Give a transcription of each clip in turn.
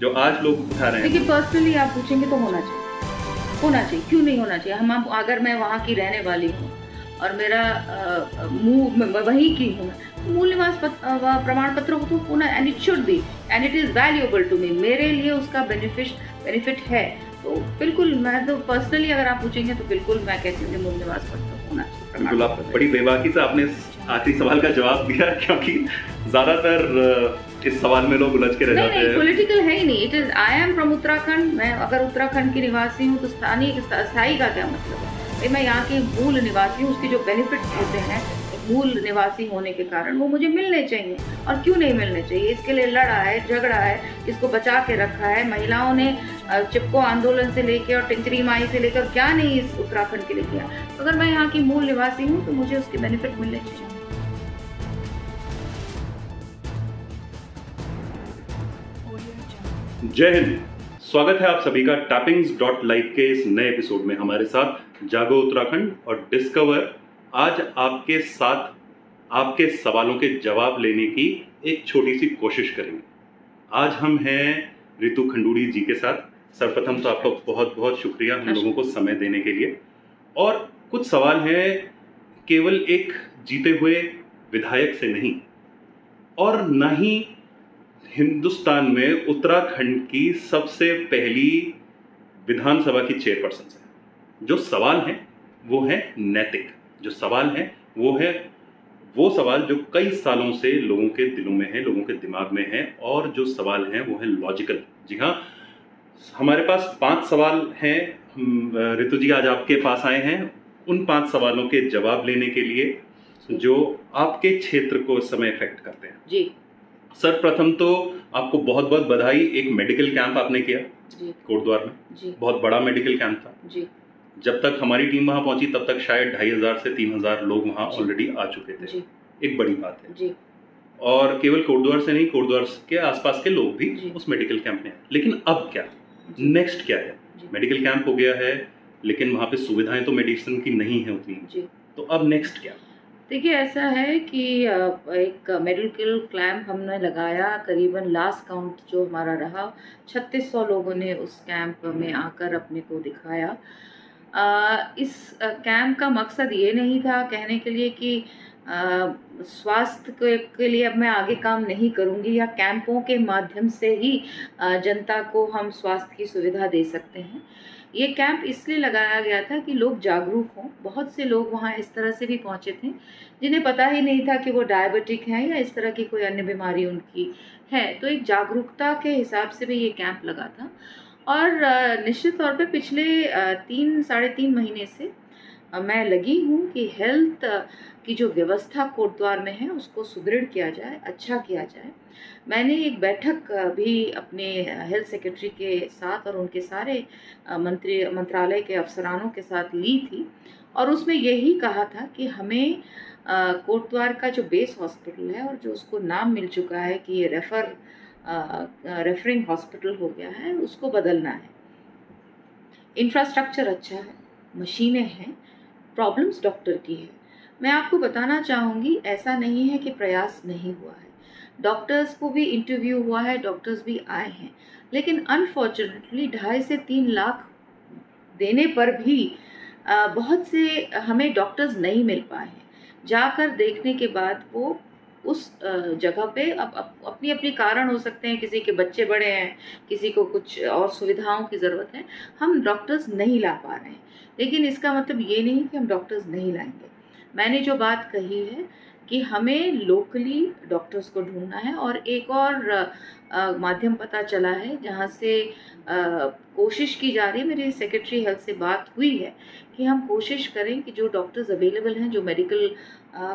जो आज लोग उठा रहे हैं। देखिए, पर्सनली आप पूछेंगे तो होना चाहिए, क्यों नहीं होना चाहिए। हम अगर मैं वहाँ की रहने वाली हूँ और मेरा वहीं की हूँ, तो मूल निवास प्रमाण पत्र को तो होना, and it should be, and it is valuable to me, मेरे लिए उसका बेनिफिट है। तो बिल्कुल, मैं तो पर्सनली अगर आप पूछेंगे तो बिल्कुल मैं कहती हूँ कि मूल निवास पत्र होना चाहिए। बिल्कुल, आप बड़ी बेबाकी से आपने आखिरी सवाल का जवाब दिया, क्योंकि ज्यादातर इस सवाल में लोग उलझ के रह जाते हैं। नहीं, पॉलिटिकल है ही नहीं। It is, I am from Uttarakhand. मैं अगर उत्तराखंड की निवासी हूँ तो स्थायी का क्या मतलब है? भाई, मैं यहाँ की मूल निवासी हूँ, उसके जो बेनिफिट्स होते हैं मूल निवासी होने के कारण, वो मुझे मिलने चाहिए। और क्यों नहीं मिलने चाहिए? इसके लिए लड़ा है, झगड़ा है, इसको बचा के रखा है महिलाओं ने। चिपको आंदोलन से लेकर और टिंचरी माई से लेकर क्या नहीं इस उत्तराखंड के लिए किया। तो अगर मैं यहाँ की मूल निवासी हूँ तो मुझे उसके बेनिफिट मिलने चाहिए। जय हिंद। स्वागत है आप सभी का टैपिंग्स.लाइव के इस नए एपिसोड में। हमारे साथ जागो उत्तराखंड और डिस्कवर आज आपके साथ आपके सवालों के जवाब लेने की एक छोटी सी कोशिश करेंगे। आज हम हैं रितु खंडूड़ी जी के साथ। सर्वप्रथम तो आपका बहुत बहुत शुक्रिया हम लोगों को समय देने के लिए। और कुछ सवाल हैं केवल एक जीते हुए विधायक से नहीं, और न ही हिंदुस्तान में उत्तराखंड की सबसे पहली विधानसभा की चेयरपर्सन से। जो सवाल हैं वो है नैतिक। जो सवाल हैं वो सवाल जो कई सालों से लोगों के दिलों में है, लोगों के दिमाग में है, और जो सवाल हैं वो है लॉजिकल। जी हाँ, हमारे पास 5 सवाल हैं। ऋतु जी आज आपके पास आए हैं उन 5 सवालों के जवाब लेने के लिए जो आपके क्षेत्र को इस समय इफेक्ट करते हैं। जी, सर्वप्रथम तो आपको बहुत बहुत बधाई। एक मेडिकल कैंप आपने किया जी, कोटद्वार में। जी, बहुत बड़ा मेडिकल कैंप था। जी, जब तक हमारी टीम वहां पहुंची तब तक शायद 2500 से 3000 लोग वहां ऑलरेडी आ चुके थे। जी, एक बड़ी बात है। जी, और केवल कोटद्वार से नहीं, कोटद्वार के आसपास के लोग भी जी। उस मेडिकल कैंप में हैं। लेकिन अब क्या, जी। नेक्स्ट क्या है? जी। मेडिकल कैंप हो गया है, लेकिन वहां पे सुविधाएं तो मेडिसिन की नहीं है उतनी। जी। तो अब नेक्स्ट क्या? देखिए, ऐसा है कि एक मेडिकल कैंप हमने लगाया। करीबन लास्ट काउंट जो हमारा रहा, 3600 लोगों ने उस कैंप में आकर अपने को दिखाया। इस कैंप का मकसद ये नहीं था कहने के लिए कि स्वास्थ्य के लिए अब मैं आगे काम नहीं करूंगी, या कैंपों के माध्यम से ही जनता को हम स्वास्थ्य की सुविधा दे सकते हैं। ये कैंप इसलिए लगाया गया था कि लोग जागरूक हों। बहुत से लोग वहाँ इस तरह से भी पहुँचे थे जिन्हें पता ही नहीं था कि वो डायबिटिक हैं या इस तरह की कोई अन्य बीमारी उनकी है। तो एक जागरूकता के हिसाब से भी ये कैंप लगा था। और निश्चित तौर पे पिछले 3 साढ़े 3 महीने से मैं लगी हूँ कि हेल्थ की जो व्यवस्था कोटद्वार में है उसको सुदृढ़ किया जाए, अच्छा किया जाए। मैंने एक बैठक भी अपने हेल्थ सेक्रेटरी के साथ और उनके सारे मंत्रालय के अफसरानों के साथ ली थी, और उसमें यही कहा था कि हमें कोटद्वार का जो बेस हॉस्पिटल है, और जो उसको नाम मिल चुका है कि ये रेफरिंग हॉस्पिटल हो गया है, उसको बदलना है। इंफ्रास्ट्रक्चर अच्छा है, मशीनें हैं, प्रॉब्लम्स डॉक्टर की है। मैं आपको बताना चाहूँगी, ऐसा नहीं है कि प्रयास नहीं हुआ है। डॉक्टर्स को भी इंटरव्यू हुआ है, डॉक्टर्स भी आए हैं, लेकिन अनफॉर्चुनेटली 2.5 से 3 लाख देने पर भी बहुत से हमें डॉक्टर्स नहीं मिल पाए हैं। जाकर देखने के बाद वो उस जगह पे अपनी अपनी कारण हो सकते हैं, किसी के बच्चे बड़े हैं, किसी को कुछ और सुविधाओं की ज़रूरत है, हम डॉक्टर्स नहीं ला पा रहे हैं। लेकिन इसका मतलब ये नहीं कि हम डॉक्टर्स नहीं लाएंगे। मैंने जो बात कही है कि हमें लोकली डॉक्टर्स को ढूंढना है। और एक और माध्यम पता चला है जहाँ से कोशिश की जा रही है, मेरी सेक्रेटरी हेल्थ से बात हुई है कि हम कोशिश करें कि जो डॉक्टर्स अवेलेबल हैं, जो मेडिकल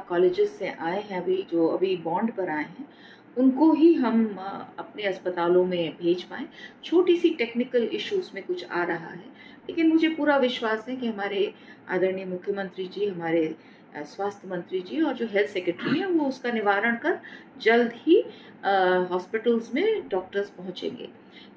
कॉलेजेस से आए हैं, जो अभी बॉन्ड पर आए हैं, उनको ही हम अपने अस्पतालों में भेज पाएँ। छोटी सी टेक्निकल इश्यूज़ में कुछ आ रहा है, लेकिन मुझे पूरा विश्वास है कि हमारे आदरणीय मुख्यमंत्री जी, हमारे स्वास्थ्य मंत्री जी और जो हेल्थ सेक्रेटरी हैं, वो उसका निवारण कर जल्द ही हॉस्पिटल्स में डॉक्टर्स पहुंचेंगे।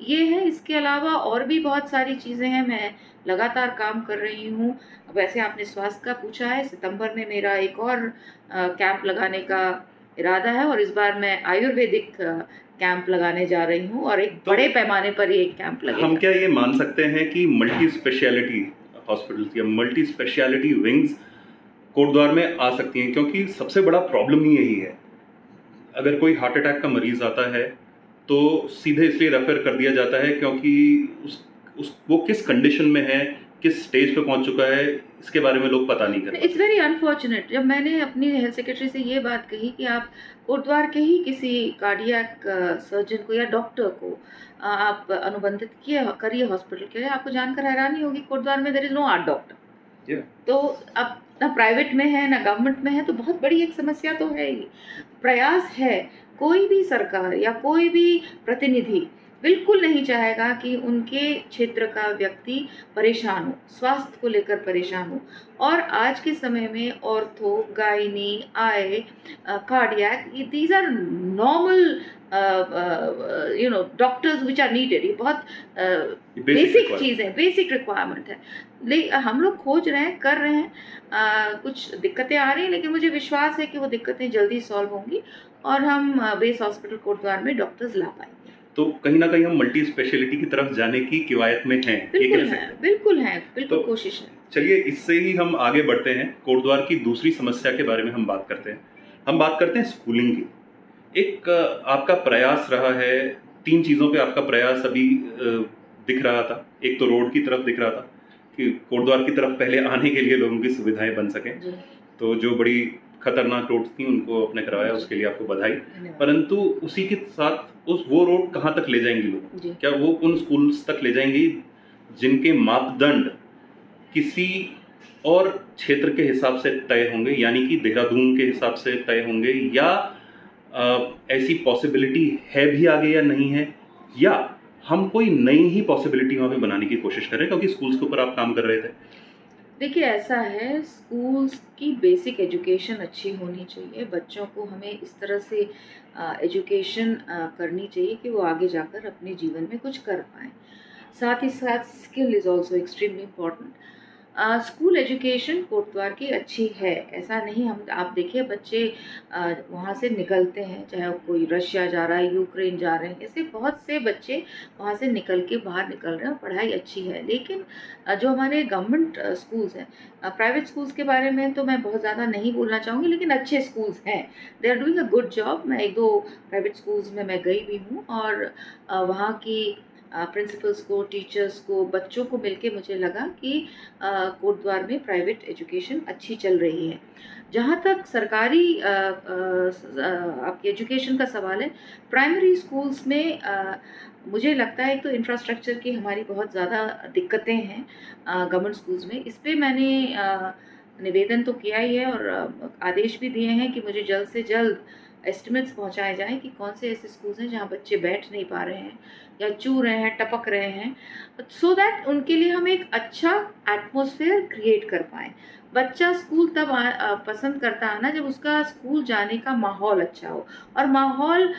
ये है। इसके अलावा और भी बहुत सारी चीज़ें हैं, मैं लगातार काम कर रही हूँ। वैसे आपने स्वास्थ्य का पूछा है, सितंबर में मेरा एक और कैंप लगाने का इरादा है, और इस बार मैं आयुर्वेदिक कैंप लगाने जा रही हूँ और एक तो बड़े पैमाने पर ये कैंप लगेगा। हम क्या ये मान सकते हैं कि मल्टी स्पेशलिटी हॉस्पिटल्स या मल्टी स्पेशलिटी विंग्स कोटद्वार में आ सकती हैं? क्योंकि सबसे बड़ा प्रॉब्लम ही यही है, अगर कोई हार्ट अटैक का मरीज आता है तो सीधे इसलिए रेफर कर दिया जाता है क्योंकि वो किस कंडीशन में है, किस स्टेज पे पहुंच चुका है, इसके बारे में लोग पता नहीं करते। It's very unfortunate. जब मैंने अपनी हेल्थ सेक्रेटरी से ये बात कही कि आप कोटद्वार के ही किसी कार्डियक सर्जन को या डॉक्टर को आप अनुबंधित करिए हॉस्पिटल के लिए, आपको जानकर हैरानी होगी कोटद्वार में there is no heart doctor. तो अब ना प्राइवेट में है ना गवर्नमेंट में है, तो बहुत बड़ी एक समस्या तो है ही। प्रयास है, कोई भी सरकार या कोई भी प्रतिनिधि बिल्कुल नहीं चाहेगा कि उनके क्षेत्र का व्यक्ति परेशान हो, स्वास्थ्य को लेकर परेशान हो। और आज के समय में ortho, gynae, eye, cardiac, these are normal doctors which are needed. ये बहुत बेसिक चीज़ है, बेसिक रिक्वायरमेंट है। हम लोग खोज रहे हैं, कर रहे हैं, कुछ दिक्कतें आ रही हैं, लेकिन मुझे विश्वास है कि वो दिक्कतें जल्दी सॉल्व होंगी और हम बेस हॉस्पिटल कोटद्वार में डॉक्टर्स ला पाएंगे। तो कहीं ना कहीं हम मल्टी स्पेशलिटी की तरफ जाने की किवायत में हैं। बिल्कुल तो कोशिश है। चलिए इससे ही हम आगे बढ़ते हैं, कोटद्वार की दूसरी समस्या के बारे में हम बात करते हैं। हम बात करते हैं स्कूलिंग की। एक आपका प्रयास रहा है, 3 चीज़ों पे आपका प्रयास अभी दिख रहा था। एक तो रोड की तरफ दिख रहा था कि कोटद्वार की तरफ पहले आने के लिए लोगों की सुविधाएं बन सकें, तो जो बड़ी खतरनाक रोड्स थी उनको आपने करवाया, उसके लिए आपको बधाई। परंतु उसी के साथ वो रोड कहाँ तक ले जाएंगी लोग? क्या वो उन स्कूल्स तक ले जाएंगी जिनके मापदंड किसी और क्षेत्र के हिसाब से तय होंगे, यानी कि देहरादून के हिसाब से तय होंगे, या ऐसी पॉसिबिलिटी है भी आगे या नहीं है, या हम कोई नई ही पॉसिबिलिटी वहाँ पे बनाने की कोशिश कर रहे हैं? क्योंकि स्कूल्स के ऊपर आप काम कर रहे थे। देखिए ऐसा है, स्कूल्स की बेसिक एजुकेशन अच्छी होनी चाहिए। बच्चों को हमें इस तरह से एजुकेशन करनी चाहिए कि वो आगे जाकर अपने जीवन में कुछ कर पाएँ। साथ ही साथ skill is also extremely important. School education Kotdwar की अच्छी है, ऐसा नहीं। हम आप देखिए बच्चे वहाँ से निकलते हैं, चाहे कोई रशिया जा रहा है, यूक्रेन जा रहे हैं, ऐसे बहुत से बच्चे वहाँ से निकल के बाहर निकल रहे हैं और पढ़ाई अच्छी है। लेकिन जो हमारे गवर्नमेंट स्कूल्स हैं, प्राइवेट स्कूल्स के बारे में तो मैं बहुत ज़्यादा नहीं बोलना चाहूँगी, लेकिन अच्छे स्कूल्स हैं, they are doing a good job. मैं 1-2 प्राइवेट स्कूल्स में मैं गई भी हूँ और वहाँ की प्रिंसिपल्स को, टीचर्स को, बच्चों को मिलके मुझे लगा कि कोटद्वार में प्राइवेट एजुकेशन अच्छी चल रही है। जहाँ तक सरकारी आपकी एजुकेशन का सवाल है, प्राइमरी स्कूल्स में मुझे लगता है तो इंफ्रास्ट्रक्चर की हमारी बहुत ज़्यादा दिक्कतें हैं गवर्नमेंट स्कूल्स में। इस पर मैंने निवेदन तो किया ही है और आदेश भी दिए हैं कि मुझे जल्द से जल्द एस्टिमेट्स पहुंचाए जाएं कि कौन से ऐसे स्कूल्स हैं जहां बच्चे बैठ नहीं पा रहे हैं या चू रहे हैं, टपक रहे हैं, सो दैट उनके लिए हम एक अच्छा एटमॉस्फेयर क्रिएट कर पाएँ। बच्चा स्कूल तब पसंद करता है ना जब उसका स्कूल जाने का माहौल अच्छा हो, और माहौल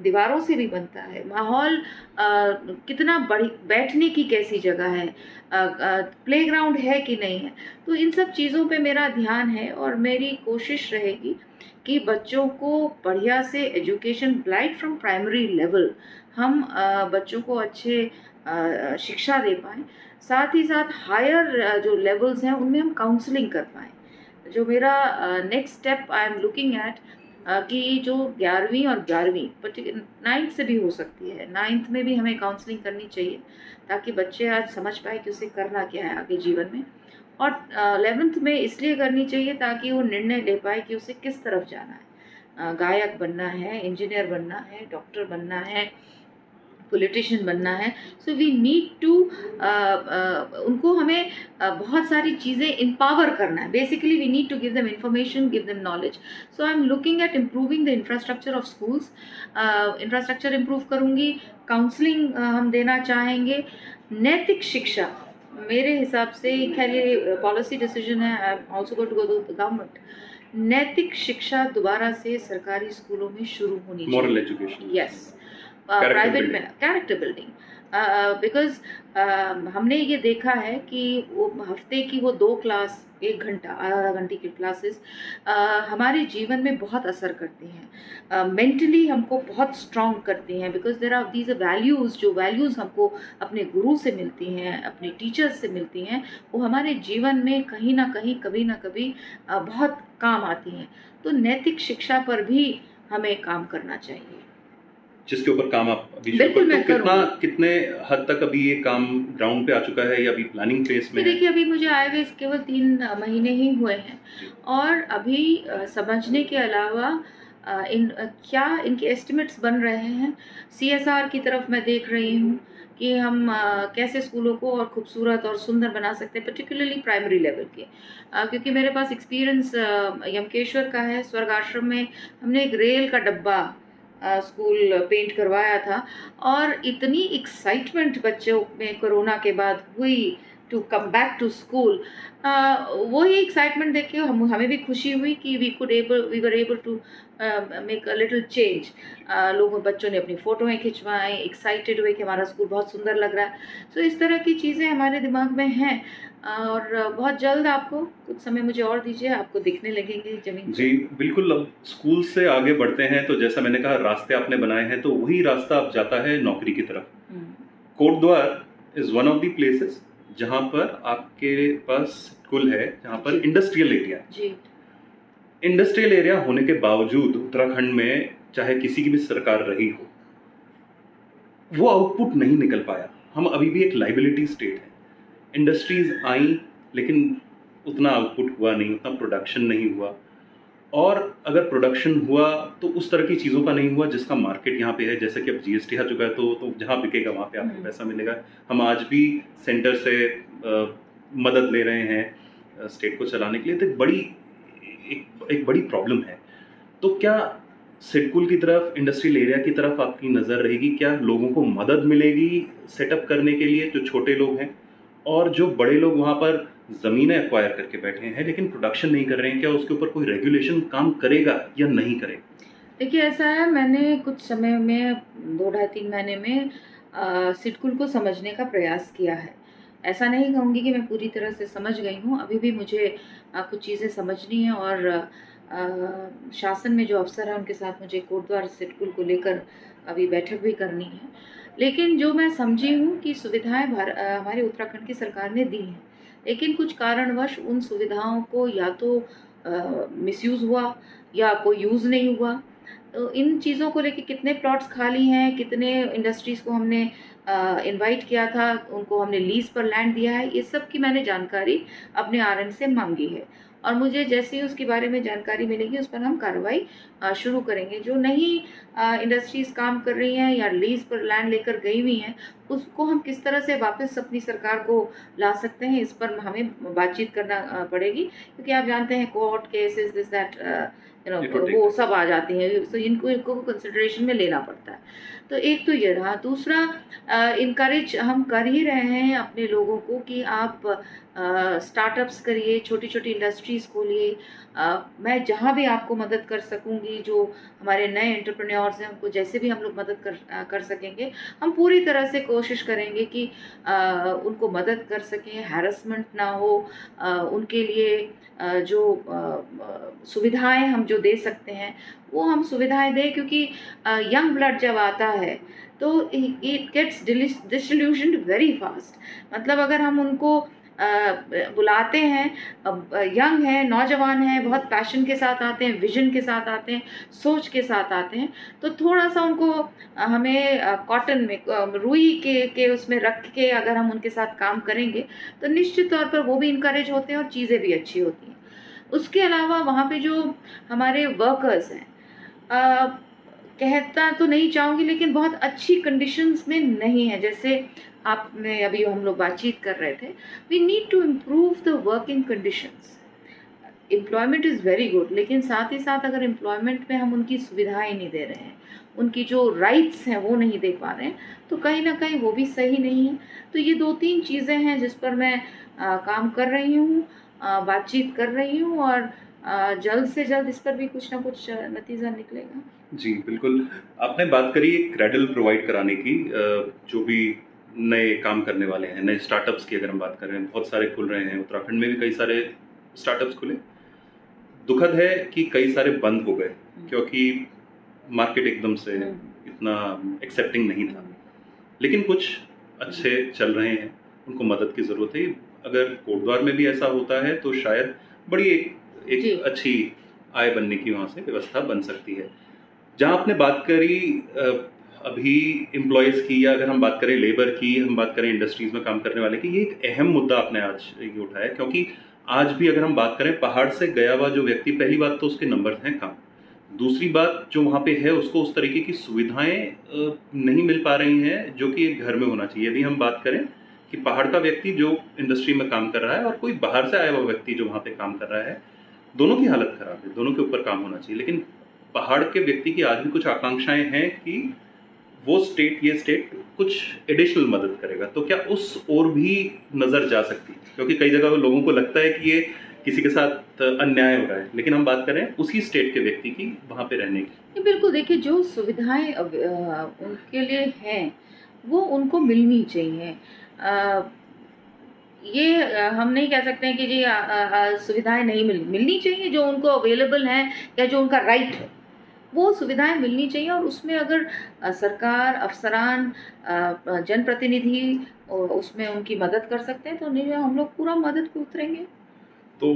दीवारों से भी बनता है। माहौल कितना बड़ी, बैठने की कैसी जगह है, प्लेग्राउंड है कि नहीं है, तो इन सब चीज़ों पे मेरा ध्यान है और मेरी कोशिश रहेगी कि बच्चों को बढ़िया से education right from primary level हम बच्चों को अच्छे शिक्षा दे पाएँ। साथ ही साथ हायर जो लेवल्स हैं उनमें हम काउंसलिंग कर पाएँ। जो मेरा next step I am looking eight कि जो 11वीं और 12वीं पर्टिकुलर 9th से भी हो सकती है, 9th में भी हमें काउंसलिंग करनी चाहिए ताकि बच्चे आज समझ पाए कि उसे करना क्या है आगे जीवन में। और 11th में इसलिए करनी चाहिए ताकि वो निर्णय ले पाए कि उसे किस तरफ जाना है। गायक बनना है, इंजीनियर बनना है, डॉक्टर बनना है, पॉलिटिशियन बनना है। सो वी नीड टू उनको हमें बहुत सारी चीज़ें एम्पावर करना है। Basically we need to give them information, give them knowledge. So I am looking at improving the infrastructure of schools. Infrastructure improve करूँगी, काउंसलिंग हम देना चाहेंगे। नैतिक शिक्षा मेरे हिसाब से, खैर ये पॉलिसी डिसीजन है, I am also going to go to the government. नैतिक शिक्षा दोबारा से सरकारी स्कूलों में शुरू होनी चाहिए। Moral education, yes. प्राइवेट में कैरेक्टर बिल्डिंग, बिकॉज हमने ये देखा है कि वो हफ्ते की वो 2 क्लास, 1 घंटा, आधा घंटे की क्लासेस हमारे जीवन में बहुत असर करती हैं, मेंटली हमको बहुत स्ट्रॉन्ग करती हैं, because there are these values, जो वैल्यूज़ हमको अपने गुरु से मिलती हैं, अपने टीचर्स से मिलती हैं, वो हमारे जीवन में कहीं ना कहीं, कभी ना कभी बहुत काम आती हैं। तो नैतिक शिक्षा पर भी हमें काम करना चाहिए, जिसके ऊपर काम आप अभी शुरू बिल्कुल कर, मैं तो कितना, करूँगी। कितने हद तक अभी ये काम ग्राउंड पे आ चुका है या अभी प्लानिंग फेज में है? देखिए, अभी मुझे आए हुए केवल 3 महीने ही हुए हैं, जी। और अभी समझने के अलावा क्या इनके एस्टिमेट्स बन रहे हैं, सीएसआर की तरफ मैं देख रही हूँ कि हम कैसे स्कूलों को और खूबसूरत और सुंदर बना सकते हैं, पर्टिकुलरली प्राइमरी लेवल के, क्योंकि मेरे पास एक्सपीरियंस यमकेश्वर का है। स्वर्ग आश्रम में हमने एक रेल का डब्बा स्कूल पेंट करवाया था, और इतनी एक्साइटमेंट बच्चों में कोरोना के बाद हुई to come back to school, वही एक्साइटमेंट देख के हमें भी खुशी हुई कि we were able to make a little change. बच्चों ने अपनी फ़ोटोएँ खिंचवाएँ, एक्साइटेड हुए कि हमारा स्कूल बहुत सुंदर लग रहा है। सो इस तरह की चीज़ें हमारे दिमाग में हैं, और बहुत जल्द, आपको कुछ समय मुझे और दीजिए, आपको दिखने लगेंगे ज़मीन जी पर। बिल्कुल। अब स्कूल से आगे बढ़ते हैं तो जैसा मैंने कहा, रास्ते आपने बनाए हैं, तो वही रास्ता अब जाता है नौकरी की तरफ। Kotdwar is one of the places जहां पर आपके पास स्कूल है, जहां पर जी। इंडस्ट्रियल एरिया है। जी। इंडस्ट्रियल एरिया होने के बावजूद उत्तराखंड में चाहे किसी की भी सरकार रही हो, वो आउटपुट नहीं निकल पाया। हम अभी भी एक लाइबिलिटी स्टेट है। इंडस्ट्रीज आई लेकिन उतना आउटपुट हुआ नहीं, उतना प्रोडक्शन नहीं हुआ, और अगर प्रोडक्शन हुआ तो उस तरह की चीज़ों का नहीं हुआ जिसका मार्केट यहाँ पे है। जैसे कि अब जीएसटी आ चुका है, तो जहाँ बिकेगा वहाँ पे आपको पैसा मिलेगा। हम आज भी सेंटर से मदद ले रहे हैं स्टेट को चलाने के लिए, तो एक बड़ी प्रॉब्लम है। तो क्या सिडकुल की तरफ, इंडस्ट्रियल एरिया की तरफ आपकी नज़र रहेगी? क्या लोगों को मदद मिलेगी सेटअप करने के लिए, जो छोटे लोग हैं, और जो बड़े लोग वहाँ पर ज़मीनें एक्वायर करके बैठे हैं लेकिन प्रोडक्शन नहीं कर रहे हैं, क्या उसके ऊपर कोई रेगुलेशन काम करेगा या नहीं करेगा? देखिए, ऐसा है, मैंने कुछ समय में 2 ढाई 3 महीने में सिडकुल को समझने का प्रयास किया है। ऐसा नहीं कहूँगी कि मैं पूरी तरह से समझ गई हूँ, अभी भी मुझे कुछ चीज़ें समझनी हैं, और शासन में जो अफ़सर हैं उनके साथ मुझे कोटद्वार सिडकुल को लेकर अभी बैठक भी करनी है। लेकिन जो मैं समझी हूँ कि सुविधाएँ हमारे उत्तराखंड की सरकार ने दी हैं, लेकिन कुछ कारणवश उन सुविधाओं को या तो मिसयूज़ हुआ या कोई यूज़ नहीं हुआ। तो इन चीज़ों को लेके कितने प्लॉट्स खाली हैं, कितने इंडस्ट्रीज़ को हमने इनवाइट किया था, उनको हमने लीज़ पर लैंड दिया है, ये सब की मैंने जानकारी अपने आरएम से मांगी है, और मुझे जैसे ही उसके बारे में जानकारी मिलेगी उस पर हम कार्रवाई शुरू करेंगे। जो नई इंडस्ट्रीज़ काम कर रही हैं या लीज़ पर लैंड लेकर गई हुई हैं, उसको हम किस तरह से वापस अपनी सरकार को ला सकते हैं, इस पर हमें बातचीत करना पड़ेगी, क्योंकि आप जानते हैं कोर्ट केसेस दिस दैट वो सब आ जाती हैं, तो इनको कंसिडरेशन में लेना पड़ता है। तो एक तो ये रहा। दूसरा, इनकरेज हम कर ही रहे हैं अपने लोगों को कि आप स्टार्टअप्स करिए, छोटी छोटी इंडस्ट्रीज़ खोलिए। मैं जहाँ भी आपको मदद कर सकूँगी, जो हमारे नए एंटरप्रेन्योर्स हैं उनको जैसे भी हम लोग मदद कर सकेंगे, हम पूरी तरह से कोशिश करेंगे कि उनको मदद कर सकें, हैरेसमेंट ना हो, उनके लिए जो सुविधाएं हम जो दे सकते हैं वो हम सुविधाएं दें, क्योंकि यंग ब्लड जब आता है तो इट गेट्स डिसल्यूशन्ड वेरी फास्ट। मतलब अगर हम उनको बुलाते हैं, यंग हैं, नौजवान हैं, बहुत पैशन के साथ आते हैं, विजन के साथ आते हैं, सोच के साथ आते हैं, तो थोड़ा सा उनको हमें कॉटन में रुई के उसमें रख के अगर हम उनके साथ काम करेंगे तो निश्चित तौर पर वो भी इनकरेज होते हैं और चीज़ें भी अच्छी होती हैं। उसके अलावा वहाँ पे जो हमारे वर्कर्स हैं, कहता तो नहीं चाहूँगी, लेकिन बहुत अच्छी कंडीशंस में नहीं है। जैसे आपने अभी हम लोग बातचीत कर रहे थे, we need to improve the working conditions. Employment is very good, लेकिन साथ ही साथ अगर एम्प्लॉयमेंट में हम उनकी सुविधाएं नहीं दे रहे हैं, उनकी जो राइट्स हैं वो नहीं दे पा रहे हैं, तो कहीं ना कहीं वो भी सही नहीं है। तो ये 2-3 चीज़ें हैं जिस पर मैं काम कर रही हूँ, बातचीत कर रही हूँ, और जल्द से जल्द इस पर भी कुछ ना कुछ नतीजा निकलेगा। जी बिल्कुल। आपने बात करी एक क्रैडल प्रोवाइड कराने की, जो भी नए काम करने वाले हैं, नए स्टार्टअप्स की अगर हम बात करें, बहुत सारे खुल रहे हैं। उत्तराखंड में भी कई सारे स्टार्टअप्स खुले। दुखद है कि कई सारे बंद हो गए क्योंकि मार्केट एकदम से इतना एक्सेप्टिंग नहीं था। लेकिन कुछ अच्छे चल रहे हैं, उनको मदद की ज़रूरत है। अगर कोटद्वार में भी ऐसा होता है तो शायद बड़ी एक अच्छी आय बनने की वहाँ से व्यवस्था बन सकती है। जहाँ आपने बात करी अभी एम्प्लॉयज़ की, या अगर हम बात करें लेबर की, हम बात करें इंडस्ट्रीज़ में काम करने वाले की, ये एक अहम मुद्दा आपने आज ये उठाया। क्योंकि आज भी अगर हम बात करें, पहाड़ से गया हुआ जो व्यक्ति, पहली बात तो उसके नंबर हैं कम, दूसरी बात जो वहाँ पे है उसको उस तरीके की सुविधाएं नहीं मिल पा रही हैं जो कि एक घर में होना चाहिए। यदि हम बात करें कि पहाड़ का व्यक्ति जो इंडस्ट्री में काम कर रहा है और कोई बाहर से आया हुआ व्यक्ति जो वहाँ पे काम कर रहा है, दोनों की हालत खराब है, दोनों के ऊपर काम होना चाहिए। लेकिन पहाड़ के व्यक्ति की आज भी कुछ आकांक्षाएं हैं कि वो ये स्टेट कुछ एडिशनल मदद करेगा। तो क्या उस ओर भी नज़र जा सकती है? क्योंकि कई जगह लोगों को लगता है कि ये किसी के साथ अन्याय हो रहा है, लेकिन हम बात करें उसी स्टेट के व्यक्ति की वहाँ पे रहने की। बिल्कुल, देखिए जो सुविधाएं उनके लिए हैं वो उनको मिलनी चाहिए। हम नहीं कह सकते हैं कि जी सुविधाएं नहीं मिलनी चाहिए। जो उनको अवेलेबल हैं या जो उनका राइट है वो सुविधाएं मिलनी चाहिए। और उसमें अगर सरकार, अफसरान, जनप्रतिनिधि उसमें उनकी मदद कर सकते हैं तो नहीं, हम लोग पूरा मदद पे उतरेंगे। तो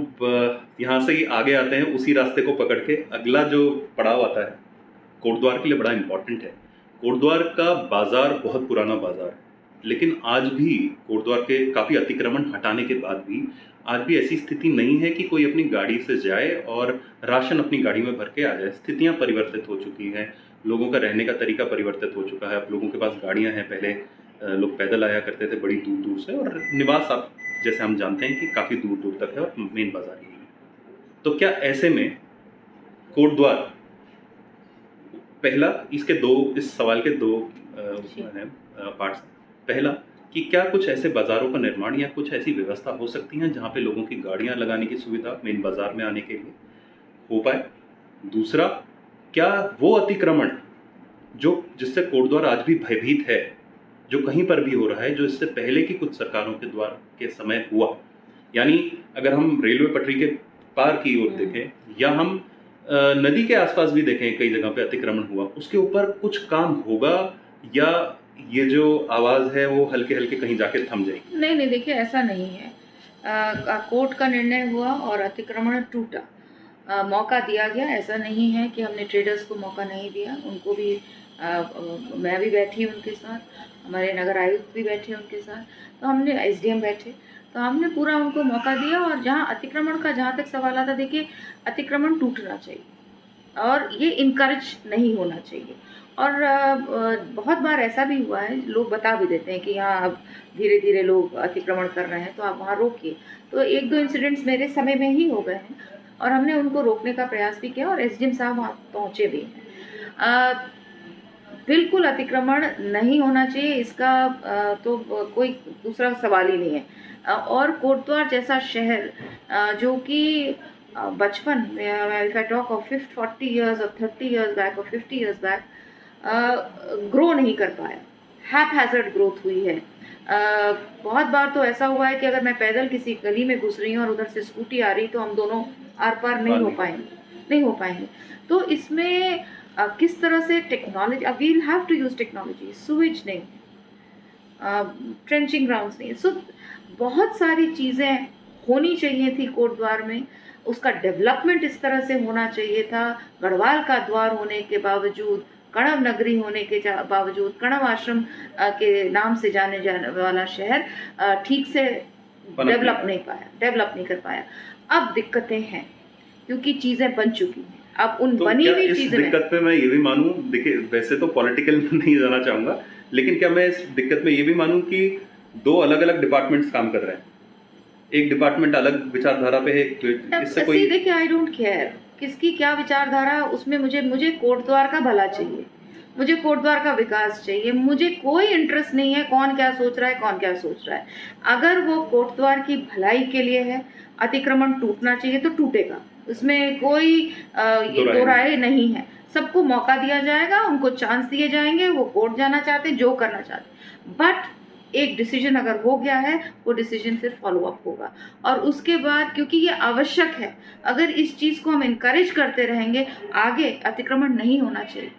यहाँ से ही आगे आते हैं, उसी रास्ते को पकड़ के अगला जो पड़ाव आता है कोटद्वार के लिए बड़ा इम्पोर्टेंट है। कोटद्वार का बाजार बहुत पुराना बाजार है, लेकिन आज भी कोटद्वार के काफ़ी अतिक्रमण हटाने के बाद भी आज भी ऐसी स्थिति नहीं है कि कोई अपनी गाड़ी से जाए और राशन अपनी गाड़ी में भर के आ जाए। स्थितियाँ परिवर्तित हो चुकी हैं, लोगों का रहने का तरीका परिवर्तित हो चुका है। अब लोगों के पास गाड़ियाँ हैं, पहले लोग पैदल आया करते थे बड़ी दूर दूर से, और निवास आप जैसे हम जानते हैं कि काफ़ी दूर दूर तक है और मेन बाजार यही है। तो क्या ऐसे में कोटद्वार, पहला इसके इस सवाल के दो पार्ट्स। पहला कि क्या कुछ ऐसे बाज़ारों का निर्माण या कुछ ऐसी व्यवस्था हो सकती हैं जहाँ पे लोगों की गाड़ियाँ लगाने की सुविधा मेन बाज़ार में आने के लिए हो पाए। दूसरा, क्या वो अतिक्रमण जिससे कोटद्वार आज भी भयभीत है, जो कहीं पर भी हो रहा है, जो इससे पहले की कुछ सरकारों के द्वार के समय हुआ, यानी अगर हम रेलवे पटरी के पार की ओर देखें या हम नदी के आसपास भी देखें, कई जगह पे अतिक्रमण हुआ, उसके ऊपर कुछ काम होगा या ये जो आवाज़ है वो हल्के हल्के कहीं जाके थम जाएगी? नहीं, देखिए ऐसा नहीं है। कोर्ट का निर्णय हुआ और अतिक्रमण टूटा, मौका दिया गया। ऐसा नहीं है कि हमने ट्रेडर्स को मौका नहीं दिया, उनको भी मैं भी बैठी उनके साथ, हमारे नगर आयुक्त भी बैठे उनके साथ, तो हमने एसडीएम बैठे, तो हमने पूरा उनको मौका दिया। और जहाँ अतिक्रमण का जहाँ तक सवाल आता, देखिए अतिक्रमण टूटना चाहिए और ये इनकरेज नहीं होना चाहिए। और बहुत बार ऐसा भी हुआ है, लोग बता भी देते हैं कि यहाँ अब धीरे धीरे लोग अतिक्रमण कर रहे हैं तो आप वहाँ रोकिए। तो एक दो इंसिडेंट्स मेरे समय में ही हो गए हैं और हमने उनको रोकने का प्रयास भी किया और एसडीएम साहब वहाँ पहुँचे भी हैं। बिल्कुल अतिक्रमण नहीं होना चाहिए, इसका तो कोई दूसरा सवाल ही नहीं है। और कोटद्वार जैसा शहर जो कि बचपन, if I talk of 40 years और 30 years बैक और 50 years बैक, ग्रो नहीं कर पाया, हैपहैज़र्ड ग्रोथ हुई है। बहुत बार तो ऐसा हुआ है कि अगर मैं पैदल किसी गली में घुस रही हूँ और उधर से स्कूटी आ रही, तो हम दोनों आर पार नहीं हो पाएंगे। तो इसमें किस तरह से technology, will have to use technology, sewage नहीं, ट्रेंचिंग ग्राउंड्स नहीं। सो बहुत सारी चीज़ें होनी चाहिए थी कोटद्वार में, उसका डेवलपमेंट इस तरह से होना चाहिए था। गढ़वाल का द्वार होने के बावजूद, कणव नगरी होने के बावजूद, कणव आश्रम के नाम से जाने वाला शहर ठीक से डेवलप नहीं कर पाया। अब दिक्कतें हैं क्योंकि चीज़ें बन चुकी हैं। अब उन बनी हुई चीज़ें, दिक्कत में मैं ये भी मानूं, देखिए वैसे तो पॉलिटिकल में नहीं जाना चाहूँगा, लेकिन क्या मैं इस दिक्कत में ये भी मानूं कि दो अलग अलग डिपार्टमेंट्स काम कर रहे हैं, एक डिपार्टमेंट अलग विचारधारा पे है, इससे कोई, देखिए आई डोंट केयर किसकी क्या विचारधारा, उसमें मुझे कोटद्वार का भला चाहिए, मुझे कोटद्वार का विकास चाहिए। मुझे कोई इंटरेस्ट नहीं है कौन क्या सोच रहा है, कौन क्या सोच रहा है। अगर वो कोटद्वार की भलाई के लिए है, अतिक्रमण टूटना चाहिए तो टूटेगा, उसमें कोई दो राय नहीं है। सबको मौका दिया जाएगा, उनको चांस दिए जाएंगे, वो कोर्ट जाना चाहते हैं, जो करना चाहते हैं। बट एक डिसीजन अगर हो गया है वो डिसीजन फिर फॉलो अप होगा। और उसके बाद क्योंकि ये आवश्यक है, अगर इस चीज़ को हम इनकरेज करते रहेंगे आगे अतिक्रमण नहीं होना चाहिए।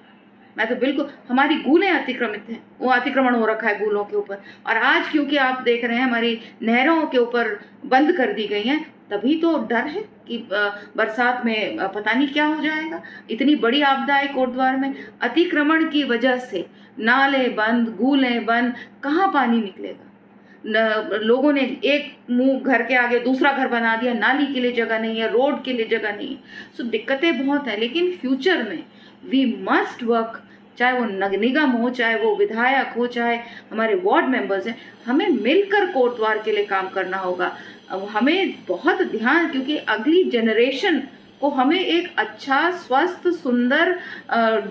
मैं तो बिल्कुल, हमारी गूलें अतिक्रमित हैं, वो अतिक्रमण हो रखा है गूलों के ऊपर। और आज क्योंकि आप देख रहे हैं हमारी नहरों के ऊपर बंद कर दी गई हैं, तभी तो डर है कि बरसात में पता नहीं क्या हो जाएगा। इतनी बड़ी आपदा है कोटद्वार में, अतिक्रमण की वजह से नाले बंद, गूलें बंद, कहाँ पानी निकलेगा। लोगों ने एक मुंह घर के आगे दूसरा घर बना दिया, नाली के लिए जगह नहीं है, रोड के लिए जगह नहीं है। सो दिक्कतें बहुत हैं, लेकिन फ्यूचर में वी मस्ट वर्क, चाहे वो नगर निगम हो, चाहे वो विधायक हो, चाहे हमारे वार्ड मेंबर्स हैं, हमें मिलकर कोटद्वार के लिए काम करना होगा। अब हमें बहुत ध्यान, क्योंकि अगली जनरेशन को हमें एक अच्छा, स्वस्थ, सुंदर,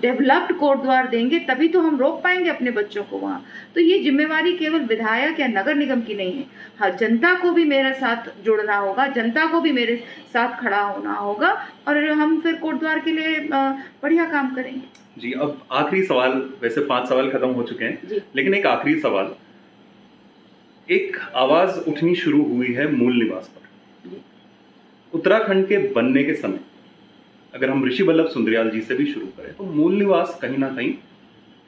डेवलप्ड कोटद्वार देंगे, तभी तो हम रोक पाएंगे अपने बच्चों को वहाँ। तो ये जिम्मेवारी केवल विधायक या नगर निगम की नहीं है, हाँ, जनता को भी मेरे साथ जुड़ना होगा, जनता को भी मेरे साथ खड़ा होना होगा, और हम फिर कोटद्वार के लिए बढ़िया काम करेंगे। जी, अब आखिरी सवाल, वैसे 5 सवाल खत्म हो चुके हैं जी। लेकिन एक आखिरी सवाल, एक आवाज उठनी शुरू हुई है मूल निवास पर। जी। उत्तराखंड के बनने के समय अगर हम ऋषि वल्लभ सुंदरयाल जी से भी शुरू करें तो मूल निवास कहीं ना कहीं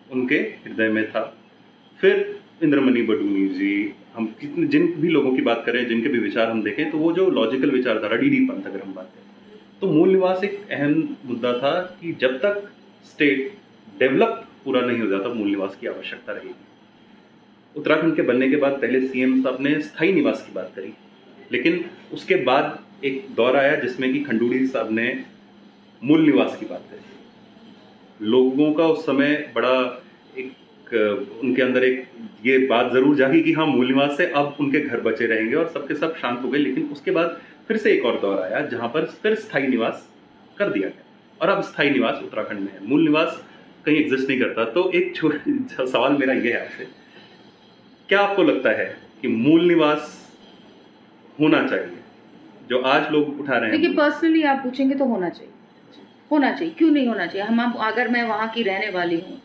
उनके हृदय में था। फिर इंद्रमणि बडूनी जी, हम जिन भी लोगों की बात करें, जिनके भी विचार हम देखें, तो वो जो लॉजिकल विचारधारा डीडी पंत अगर हम बात करें, तो मूल निवास एक अहम मुद्दा था कि जब तक स्टेट डेवलप पूरा नहीं हो जाता मूल निवास की आवश्यकता रहेगी। उत्तराखंड के बनने के बाद पहले सीएम साहब ने स्थायी निवास की बात करी, लेकिन उसके बाद एक दौर आया जिसमें कि खंडूड़ी साहब ने मूल निवास की बात करी। लोगों का उस समय बड़ा उनके अंदर एक ये बात जरूर जागी कि हाँ, मूल निवास से अब उनके घर बचे रहेंगे, और सबके सब शांत हो गए। लेकिन उसके बाद फिर से एक और दौर आया जहां पर फिर स्थायी निवास कर दिया गया, और अब स्थायी निवास उत्तराखंड में है, मूल निवास कहीं एग्जिस्ट नहीं करता। तो एक सवाल मेरा ये है आपसे, क्या आपको लगता है कि मूल निवास होना चाहिए जो आज लोग उठा रहे हैं? देखिए, पर्सनली आप पूछेंगे तो होना चाहिए, होना चाहिए, क्यों नहीं होना चाहिए। हम अगर मैं वहाँ की रहने वाली हूँ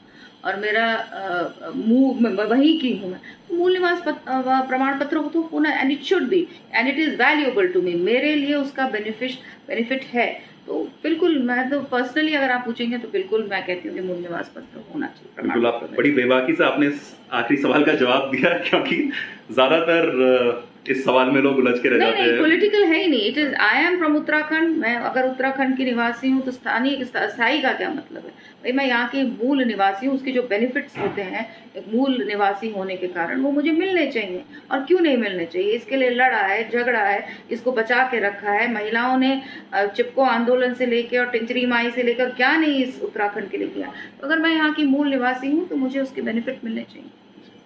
और मेरा मुँह वहीं की हूँ मैं, तो मूल निवास प्रमाण पत्र हो तो होना, and it should be, and it is valuable to me, मेरे लिए उसका बेनिफिट है। तो बिल्कुल, मैं तो पर्सनली अगर आप पूछेंगे तो बिल्कुल मैं कहती हूँ कि मूल निवास पत्र होना चाहिए। बिल्कुल, आप बड़ी बेबाकी से आपने आखिरी सवाल का जवाब दिया, क्योंकि ज्यादातर इस सवाल में लोग उलझ के रह जाते हैं। पॉलिटिकल है ही नहीं, it is, I am from Uttarakhand. मैं अगर उत्तराखंड की निवासी हूँ तो स्थायी का क्या मतलब है भाई, मैं यहाँ की मूल निवासी हूँ, उसके जो बेनिफिट्स होते हैं एक मूल निवासी होने के कारण, वो मुझे मिलने चाहिए। और क्यों नहीं मिलने चाहिए, इसके लिए लड़ा है, झगड़ा है, इसको बचा के रखा है महिलाओं ने, चिपको आंदोलन से लेकर और टिंचरी माई से लेकर क्या नहीं इस उत्तराखंड के लिए किया। तो अगर मैं यहाँ की मूल निवासी हूँ तो मुझे उसके बेनिफिट मिलने चाहिए।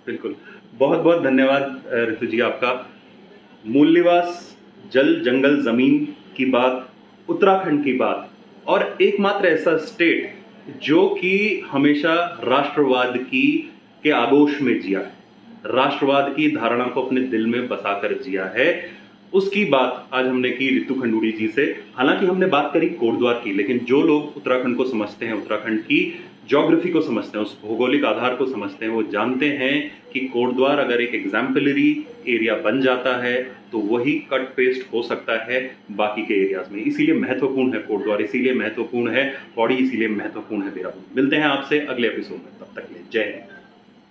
बिल्कुल, बहुत बहुत धन्यवाद ऋतु जी आपका। मूल निवास, जल जंगल जमीन की बात, उत्तराखंड की बात, और एकमात्र ऐसा स्टेट जो कि हमेशा राष्ट्रवाद के आगोश में जिया है, राष्ट्रवाद की धारणा को अपने दिल में बसाकर जिया है, उसकी बात आज हमने की ऋतु खंडूड़ी जी से। हालांकि हमने बात करी कोटद्वार की, लेकिन जो लोग उत्तराखंड को समझते हैं, उत्तराखंड की ज्योग्राफी को समझते हैं, उस भौगोलिक आधार को समझते हैं, वो जानते हैं कि कोटद्वार अगर एक एग्जाम्पलरी एरिया बन जाता है तो वही कट पेस्ट हो सकता है बाकी के एरियाज में। इसीलिए महत्वपूर्ण है कोटद्वार, इसीलिए महत्वपूर्ण है पौड़ी, इसीलिए महत्वपूर्ण है देहरादून। मिलते हैं आपसे अगले एपिसोड में, तब तक के लिए जय हिंद।